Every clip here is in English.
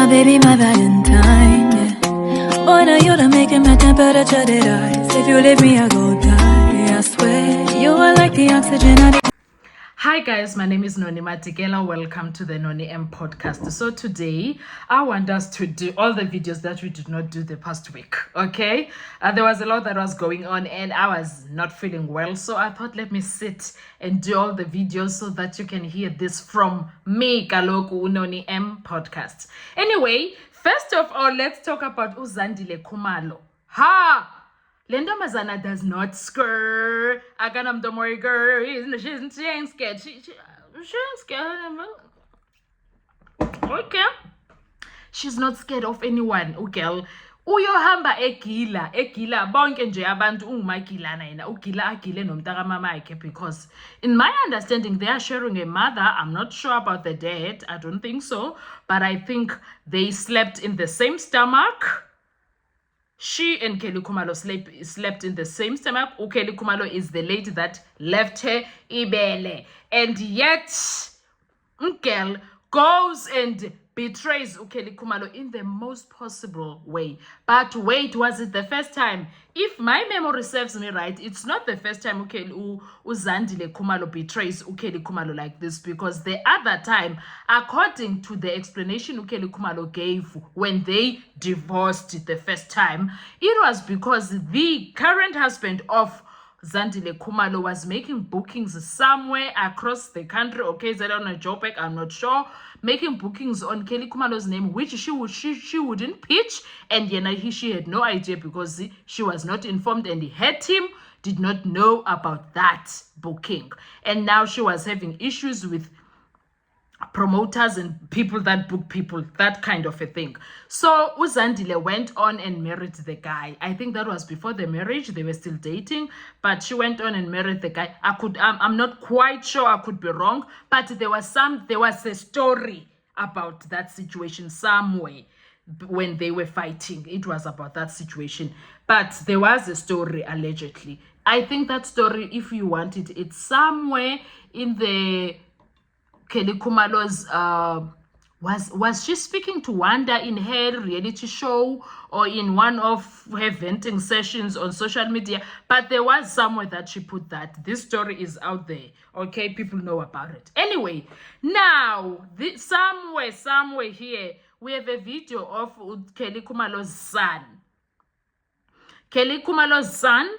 my baby, my Valentine, yeah. Boy, now you done making my temperature dead rise. If you leave me, I go die, I swear. You are like the oxygen I need. Hi guys, my name is Noni Matikela. Welcome to the Noni M podcast. So today I want us to do all the videos that we did not do the past week. Okay, there was a lot that was going on and I was not feeling well, so I thought let me sit and do all the videos so that you can hear this from me, Kaloku Noni M podcast. Anyway, first of all, let's talk about Uzandile Khumalo. Le ntombazana does not scare. Akanamntu girl. She ain't scared. She ain't scared. Okay. She's not scared of anyone, girl. Uyohamba egila bonke nje abantu ungumagilana yena ugila agile nomntaka mama yakhe, because in my understanding they are sharing a mother. I'm not sure about the dad. I don't think so, but I think they slept in the same stomach. She and Kelly Khumalo slept in the same stomach. Kelly Khumalo is the lady that left her ibele. And yet, girl goes and betrays Kelly Khumalo in the most possible way. But wait, was it the first time? If my memory serves me right, it's not the first time Uzandile Khumalo betrays Kelly Khumalo like this, because the other time, according to the explanation Kelly Khumalo gave when they divorced the first time, it was because the current husband of Zandile Khumalo was making bookings somewhere across the country, okay, Zelona Joburg, I'm not sure, making bookings on Kelly Khumalo's name, which she wouldn't pitch, and she had no idea because she was not informed, and did not know about that booking. And now she was having issues with promoters and people that book people, that kind of a thing. So Uzandile went on and married the guy. I think that was before the marriage. They were still dating, but she went on and married the guy. I'm not quite sure, I could be wrong, but there was a story about that situation somewhere when they were fighting. It was about that situation, but there was a story allegedly. I think that story, if you want it, it's somewhere in the Kelly Khumalo's, was she speaking to Wanda in her reality show or in one of her venting sessions on social media? But there was somewhere that she put that. This story is out there. Okay, people know about it. Anyway, now, somewhere here, we have a video of Kelly Khumalo's son. Kelly Khumalo's son,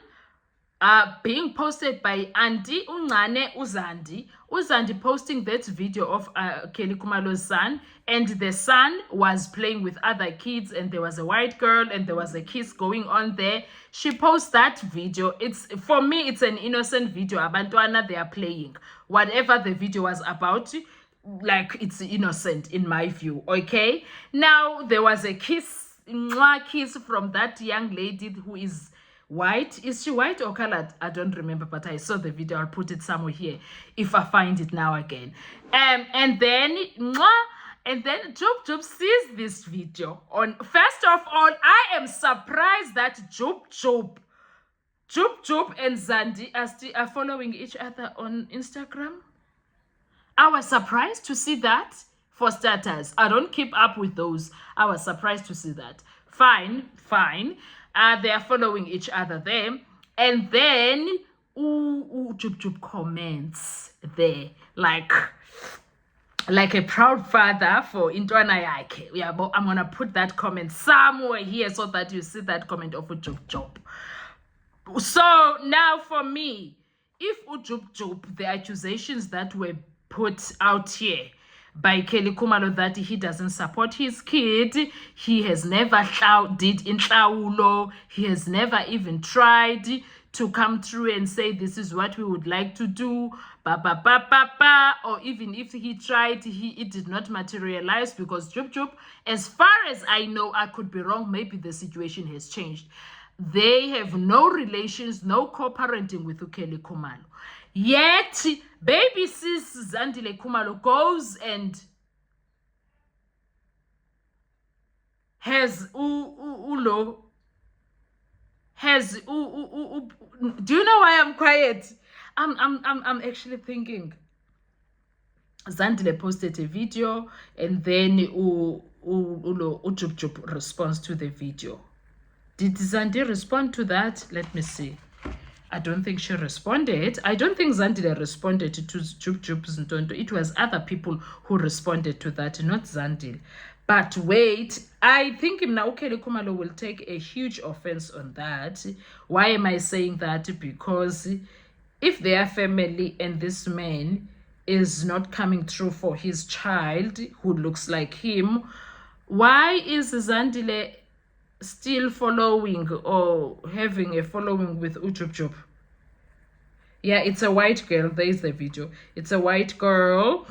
being posted by Auntie Uncane Uzandi. Uzandi posting that video of Kelly Khumalo's son, and the son was playing with other kids, and there was a white girl and there was a kiss going on there. She posts that video. For me, it's an innocent video. Abantwana, they are playing. Whatever the video was about, like, it's innocent in my view, okay? Now, there was a kiss from that young lady who is white. Is she white or colored? I don't remember, but I saw the video. I'll put it somewhere here if I find it now again. And then Job sees this video on. First of all, I am surprised that Job and Zandi are following each other on Instagram. I was surprised to see that. For starters, I don't keep up with those. I was surprised to see that. Fine. They are following each other there. And then Job comments there like a proud father for Intwana Yake. Yeah, but I'm gonna put that comment somewhere here so that you see that comment of Job. So now for me, if Job, the accusations that were put out here by Kelly Khumalo that he doesn't support his kid, he has never did inhlawulo, he has never even tried to come through and say this is what we would like to do, or even if he tried, it did not materialize, because Job, as far as I know, I could be wrong, maybe the situation has changed. They have no relations, no co-parenting with Kelly Khumalo. Yet, baby sis Zandile Khumalo goes and has do you know why I'm quiet? I'm actually thinking. Zandile posted a video, and then Jub response to the video. Did Zandi respond to that? Let me see. I don't think she responded. I don't think Zandile responded to Jub's Ntonto. It was other people who responded to that, not Zandile. But wait, I think Ukeli Khumalo will take a huge offense on that. Why am I saying that? Because if their family and this man is not coming through for his child who looks like him, why is Zandile still following or having a following with Ujub? Yeah, it's a white girl. There is the video. It's a white girl.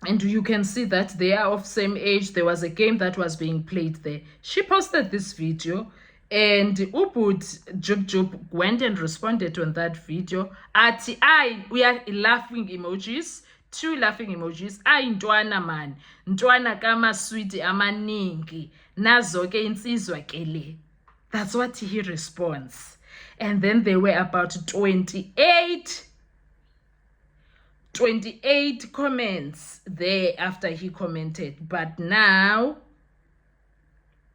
And you can see that they are of same age. There was a game that was being played there. She posted this video. And Ubud Jub went and responded on that video. We are laughing emojis. 2 laughing emojis. Ntwana man. Ntwana kama sweetie amaningi. Nazo ke insizwa kele. That's what he responds. And then there were about 28 comments there after he commented. But now,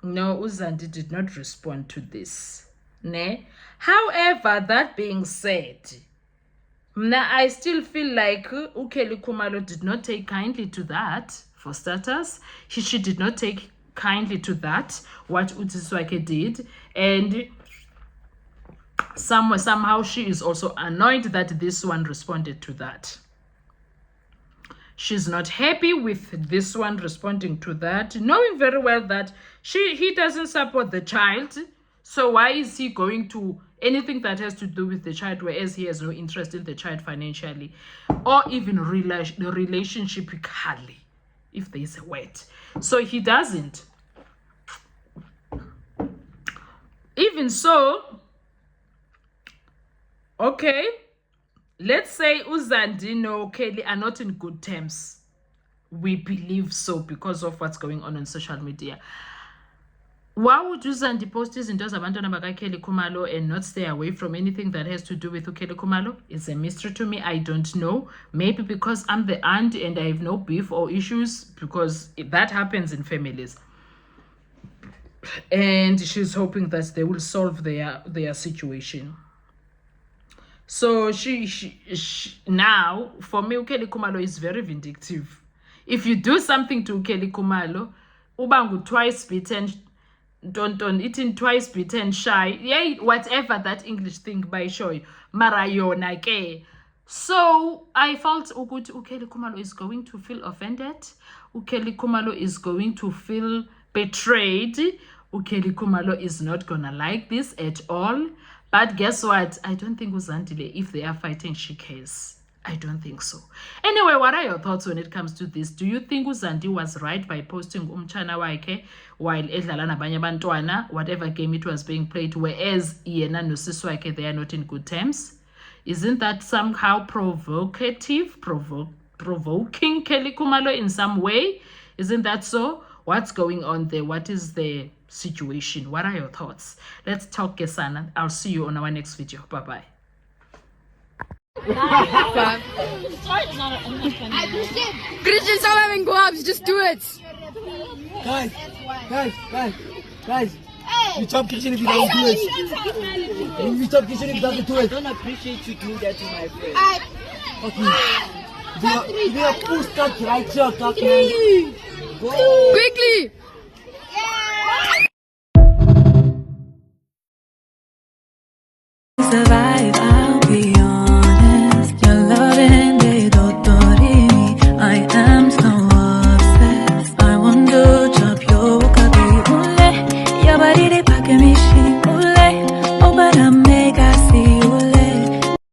no, Uzandi did not respond to this. Ne? However, that being said, now I still feel like Ukeli Khumalo did not take kindly to that, for starters. She did not take kindly to that, what Utiswake did. And somehow she is also annoyed that this one responded to that. She's not happy with this one responding to that, knowing very well that he doesn't support the child. So why is he going to anything that has to do with the child, whereas he has no interest in the child financially or even relationshipically, if there is a word. So he doesn't. Even so, okay, let's say Uzandi and Kelly are not in good terms. We believe so because of what's going on social media. Why would Uzandi post his into Abantwana baka Kelly Khumalo and not stay away from anything that has to do with Kelly Khumalo? It's a mystery to me. I don't know. Maybe because I'm the aunt and I have no beef or issues, because that happens in families. And she's hoping that they will solve their situation. So she now, for me, Ukeli Khumalo is very vindictive. If you do something to Ukeli Khumalo, ubangu twice beaten, don't eating twice beaten shy. Yeah, whatever that English thing by show. Marayona ke. So I felt Ukeli Khumalo is going to feel offended. Ukeli Khumalo is going to feel betrayed. Ukeli Khumalo is not gonna like this at all. But guess what? I don't think Uzandile, if they are fighting, she cares. I don't think so. Anyway, what are your thoughts when it comes to this? Do you think Uzandi was right by posting umchana wake while edlala nabanye bantwana, whatever game it was being played, whereas yena nosisi wake, they are not in good terms? Isn't that somehow provoking Kelly Khumalo in some way? Isn't that so? What's going on there? What is the situation? What are your thoughts? Let's talk, Kesana. I'll see you on our next video. Bye-bye. Christian, stop having gloves. Just do it. Guys. You stop kitchen if you don't do it. You stop kitchen if you don't do it. I don't appreciate you doing that to my friend. Okay. You are push that right here, man. Go. Quickly. Survive.